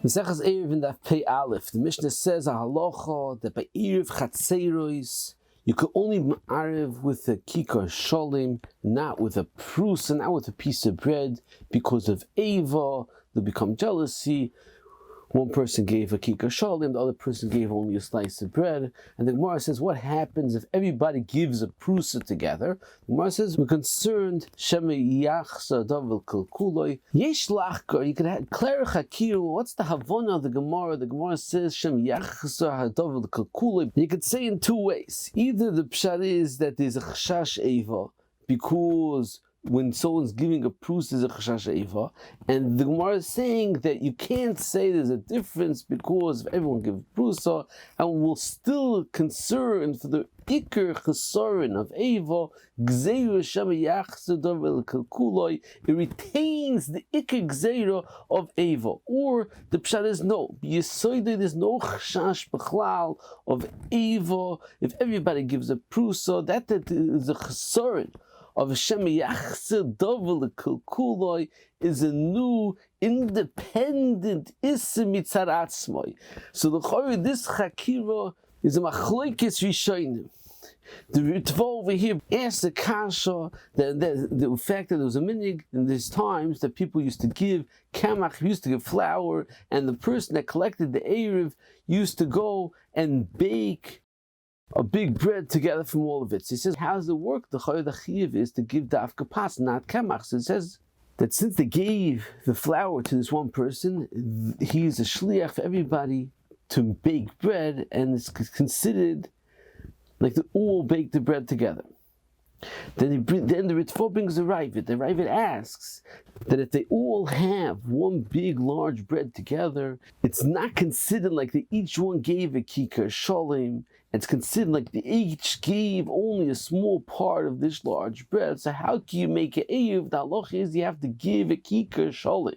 Mesechus Eruvin daf Pei Aleph. The Mishnah says a halacha that by eiruv chatzeros you could only ma'ariv with a kikar sholim, not with a prusa, not with a piece of bread, because of eva. There become jealousy. One person gave a kikar sholim, the other person gave only a slice of bread. And the Gemara says, what happens if everybody gives a prusa together? The Gemara says, we're concerned, shema yachsa davel kalkuloi, yesh lachkar, you could declare chakiru. What's the havana of the Gemara? The Gemara says, shema yachsa davel kalkuloi. You could say in two ways. Either the pshat is that there's a chashash eva, because when someone's giving a prus, there's a chashash eva, and the Gemara is saying that you can't say there's a difference because if everyone gives prusa, and we're still concerned for the ikar chesaron of eva, gzeira shema yachzeh davel kalkuloi, it retains the ikar gzeira of eva. Or the pshat is no, yisoidei, there's no chashash b'chlal of eva. If everybody gives a prusa, that is a chesaron of Shema Yachzeh Davel Kalkuloi is a new independent Issa Mitzad Atzmoi. So the Chori, this Chakira is a Machloikis Rishonim. The Ritva over here asks the Kasha the fact that there was a minig in these times that people used to give kamach, used to give flour, and the person that collected the eiruv used to go and bake a big bread together from all of it. So he says, how does it work? The chiyuv is to give dafka pas, not kamach. So it says that since they gave the flour to this one person, he's a shliach for everybody to bake bread, and it's considered like they all bake the bread together. Then the Ritva brings the Ravid. The Ravid asks that if they all have one big large bread together, it's not considered like they each one gave a kikar sholim. It's considered like they each gave only a small part of this large bread. So how can you make an eiruv? The halacha is you have to give a kikar sholim.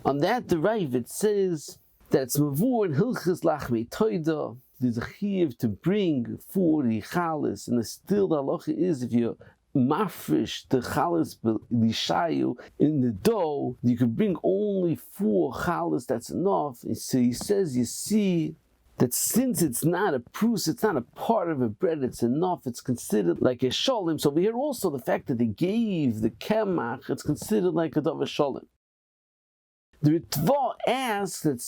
On that, the Ravid says that it's mavur and hilchas lachmei toida. There's a chiyuv to bring 40 chalas, and still the halacha is if you mafresh the chalas l'shayu in the dough, you could bring only 4 chalas. That's enough. And so he says, you see that since it's not a prus, it's not a part of a bread, it's enough. It's considered like a sholim. So over here also the fact that they gave the kamach, it's considered like a davar sholim. The Ritva asks that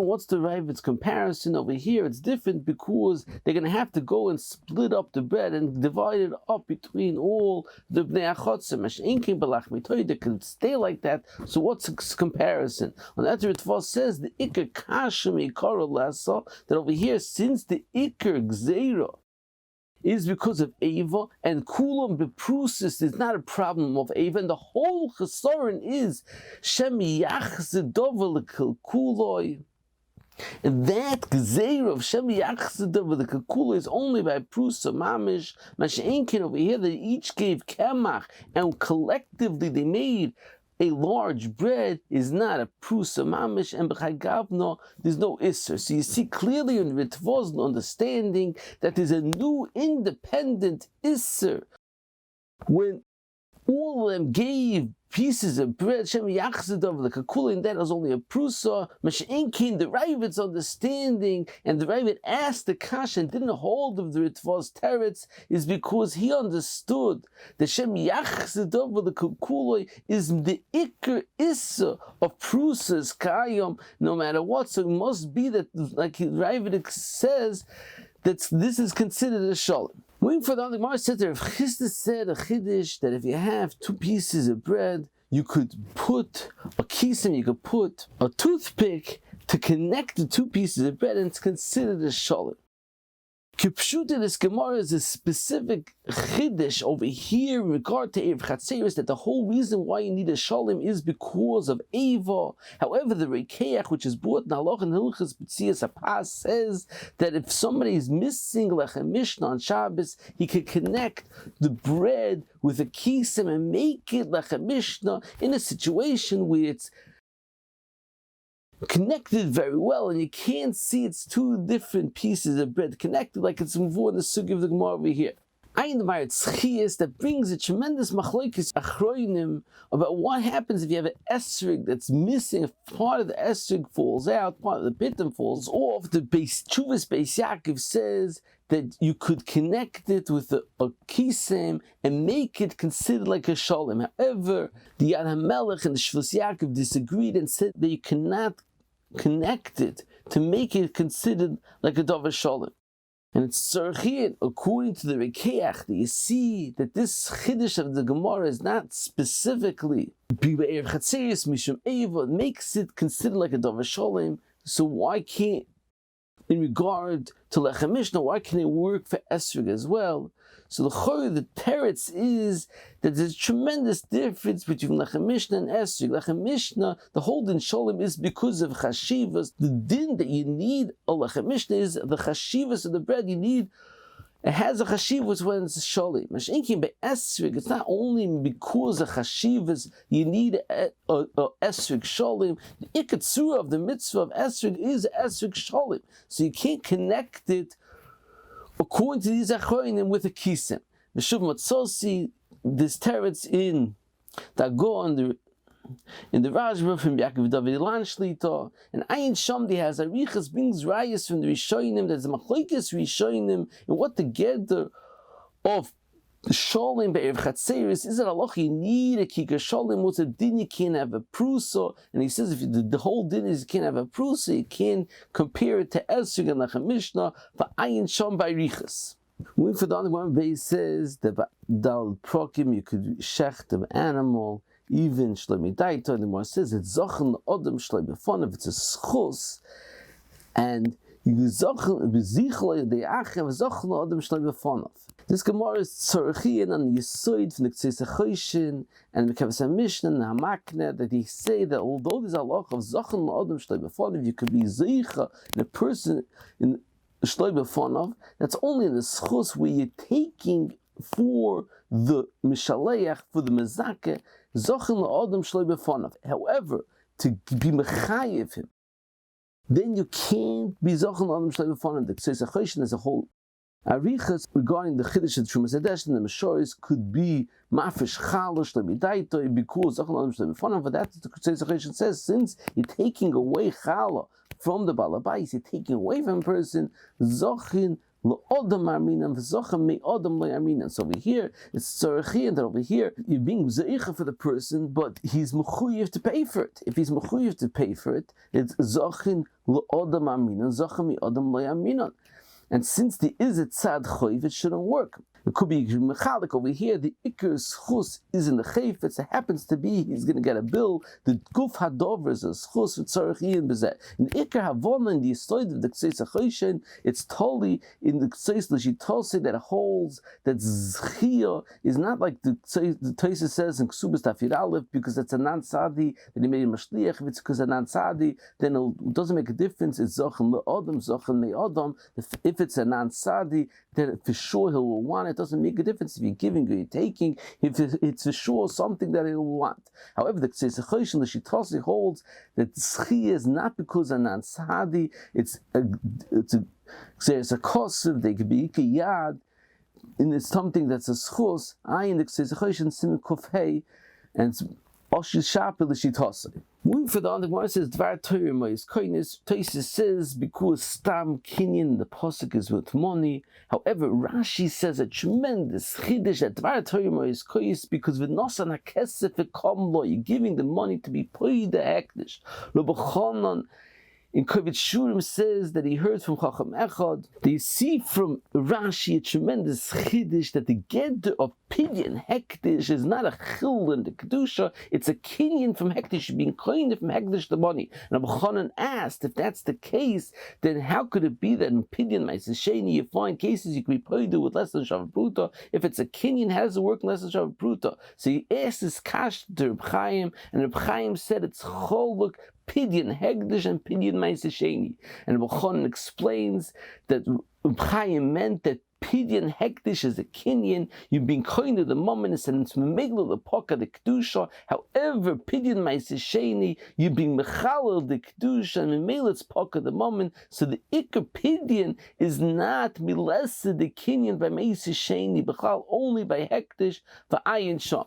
what's the Ravid's comparison over here? It's different because they're going to have to go and split up the bread and divide it up between all the bnei achotzim. They could stay like that. So what's its comparison? On that, the Ritva says the ikar kashem ikar lasa, that over here, since the ikar gzeira is because of eva, and kulam beprusis is not a problem of eva, and the whole chesaron is shemi yachzeh davel kalkuloi. And that gzeira of shemi yachzeh davel kalkuloi is only by prusa mamish. Masha'enkin over here that each gave kamach, and collectively they made a large bread is not a prusa mamish, and b'chagavno there's no isser. So you see clearly in Ritva's understanding that there's a new independent isser when all of them gave pieces of bread, Shem Yachzeh Davel Kalkuloi, and that was only a prusa. Masha'enkin, the Ravid's understanding, and the Ravid asked the Kasha and didn't hold of the Ritva's teretz, is because he understood that Shem Yachzeh Davel Kalkuloi is the ikar issa of prusas kayom, no matter what. So it must be that, like Ravid says, that this is considered a shalom. Moving further, the Gemara said that Rav Chisda said a chiddush that if you have 2 pieces of bread, you could put a kisim, you could put a toothpick to connect the 2 pieces of bread, and it's considered a shalom. Kipshuta, this Gemara is a specific chiddush over here in regard to eiruv chatzeros, that the whole reason why you need a shalom is because of eva. However, the rekeach, which is brought in halach and hilchas b'tzias hapas, says that if somebody is missing lechem mishnah on Shabbos, he could connect the bread with a kisim and make it lechem mishnah in a situation where it's connected very well, and you can't see it's 2 different pieces of bread connected like it's more in the sugi of the Gemara over here. Ein Tzchias that brings a tremendous machlokes achronim about what happens if you have an etrog that's missing, if part of the etrog falls out, part of the pitum falls off. The Chuvas Beis Yaakov says that you could connect it with a kisem and make it considered like a shalom. However, the Yad HaMelech and the Shvus Yaakov disagreed and said that you cannot connect it to make it considered like a davar shalom. And it's tzarchiyat, according to the Rekeach, that you see that this chiddush of the Gemara is not specifically b'eiruv chatzeris mishum eiruv. It makes it considered like a davar shalom. So why can't, in regard to lechem mishnah, why can't it work for etrog as well? So the teretz is that there's a tremendous difference between lechem mishnah and etrog. Lechem mishnah, the whole din shalom is because of chashivas. The din that you need a lechem mishnah is the chashivas of the bread. You need, it has a chashivas when it's shalom. Mashenkin by etrog, it's not only because of chashivas you need a etrog shalom. The ikatzura of the mitzvah of etrog is etrog shalom. So you can't connect it according to these achronim with a kisem. Meshuv Matzosi, this teretz in Dago in the Rajba from Yaakov David Ilan Shlita, and Ayin Shamdi has Arichas brings rayas from the Rishonim. There's a machlokes Rishonim and what the gather of Shalom be'eruv chatzeris is it Allah you need a kikar shalom. What's a din you can't have a prusa, and he says if the whole din is you can't have a prusa, you can't compare it to etrog and lechem mishnah for ayin sham ba'richas. When for the other one base says that dal prokim you could shecht an animal even shlomi daito. The more says it's zochen odem shloi b'fonav, it's a schus and you zochen bezichloi de'achem zochen odem shloi b'fonav. This Gemara is tzorchian on the Yisoid from the Ktseis HaChoshen and the Kavas Mishnah and the Hamakne that he say that although there's a lot of Zachan L'Adam Shloi B'Fonav, you could be Zeicha in a person in Shloi B'Fonav, that's only in the schus where you're taking for the Mishaleach, for the Mezake, Zachan L'Adam Shloi B'Fonav. However, to be Mechayev him, then you can't be Zachan L'Adam Shloi B'Fonav. The Ktseis HaChoshen as a whole Arichas regarding the Chiddush of Trumas Hadesh and the Meshoris could be Mafresh Chalosh Lemidaito because Zachan Adam Shleim. But that's the Ktseis HaChoshen says, since you're taking away Chala from the Balabais, you're taking away from a person, Zachin L'Odam Arminan, Zachin Me'odam Le'Arminan. So over here, it's Tzarechiyah, that over here, you're being Zeicha for the person, but he's Mechuyev to pay for it. If he's Mechuyev to pay for it, it's Zachin L'Odam Arminan, Zachin Me'odam Le'Arminan. And since there is a tzad choiv, it shouldn't work. It could be mechalik over here. The ikar schus is in the chayfetz. It happens to be he's going to get a bill. The guf hadover is a schus with tzarechiyim bezeh. In the ikar havona in the yisoid of the Ktseis HaChoshen, it's totally in the Ktseis l'shitose that holds that zchiyah is not like the Tosis says in Ksubas Tafir Aleph because it's a non-tzadi that he made a mashliach. If it's because a non-tzadi, then it doesn't make a difference. It's zachan le'odam, zachan me'odam. If it's a non-tzadi, then for sure he will want it. It doesn't make a difference if you're giving or you're taking. If it's for sure something that he will want. However, the Ktseis HaChoshen, the Shitasi holds that Tzchiyah is not because a non-tzadi. It's a kosev. They could be ikiyad, and it's something that's a schus. I in the Ktseis HaChoshen simin kufhei, and it's oshil shapel l'shitasi. Moving for the other one, it says Dvar Torah Mois Koines. Tosis says because Stam Kinyan, the pasuk is with money. However, Rashi says a tremendous chiddush at Dvar Torah Mois Koines because v'nosan hakesef v'kamlo, you're giving the money to be paid the hekdesh. Rabbi Chanan in Kovit Shurim says that he heard from Chacham Echad. They see from Rashi a tremendous chiddush that the geder of pidyon hektish is not a chil in the kedusha; it's a kinyan from hektish, being kind from hektish the money. And Rabbi Chanan asked, if that's the case, then how could it be that in pidyon ma'aser sheni you find cases you could be paid with less than shav pruta? If it's a kinyan, how does it work less than shav pruta? So he asked this kash to Reb Chaim, and Reb Chaim said it's choluk pidyon hektish and pidyon ma'aser sheni. And Reb Chanan explains that Reb Chaim meant that Pidyon hektish is a kinyan. You've been kind of the moment and it's memegla the poka the kedusha. However, pidyon ma'aser sheni, you've been mechalel the kedusha and memegla it's poka the moment. So the ikar pidyon is not milesa the kinyan by ma'aser sheni, b'chal only by hektish for ayin sham.